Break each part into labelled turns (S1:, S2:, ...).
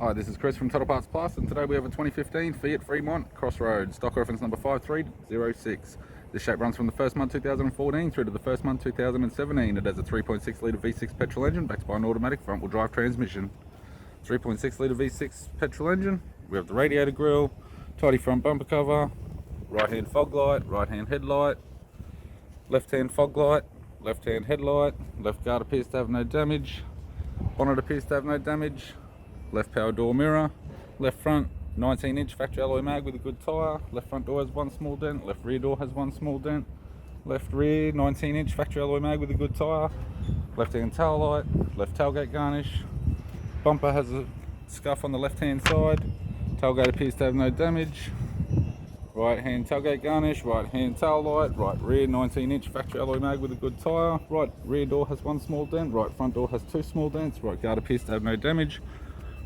S1: Hi, this is Chris from Total Parts Plus, and today we have a 2015 Fiat Freemont Crossroad, stock reference number 5306. This shape runs from the first month 2014 through to the first month 2017. It has a 3.6 litre V6 petrol engine backed by an automatic front wheel drive transmission. 3.6 litre V6 petrol engine. We have the radiator grille, tidy front bumper cover, right hand fog light, right hand headlight, left hand fog light, left hand headlight, left guard appears to have no damage, bonnet appears to have no damage, left power door mirror, left front 19-inch factory alloy mag with a good tyre, left front door has one small dent, left rear door has one small dent, left rear 19-inch factory alloy mag with a good tyre, left hand tail light, left tailgate garnish, bumper has a scuff on the left hand side, tailgate appears to have no damage, right hand tailgate garnish, right hand tail light, right rear 19-inch factory alloy mag with a good tyre, right rear door has one small dent, right front door has two small dents, right guard appears to have no damage,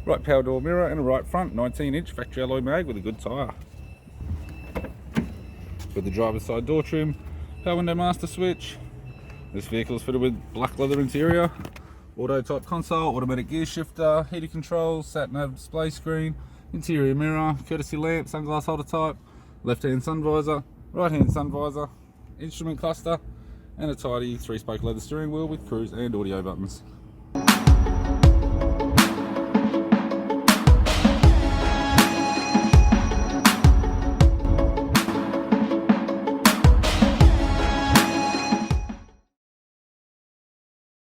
S1: right power door mirror, and a right front 19-inch factory alloy mag with a good tyre. With the driver's side door trim, power window master switch. This vehicle is fitted with black leather interior, auto type console, automatic gear shifter, heated controls, sat nav display screen, interior mirror, courtesy lamp, sunglass holder type, left hand sun visor, right hand sun visor, instrument cluster, and a tidy 3-spoke leather steering wheel with cruise and audio buttons.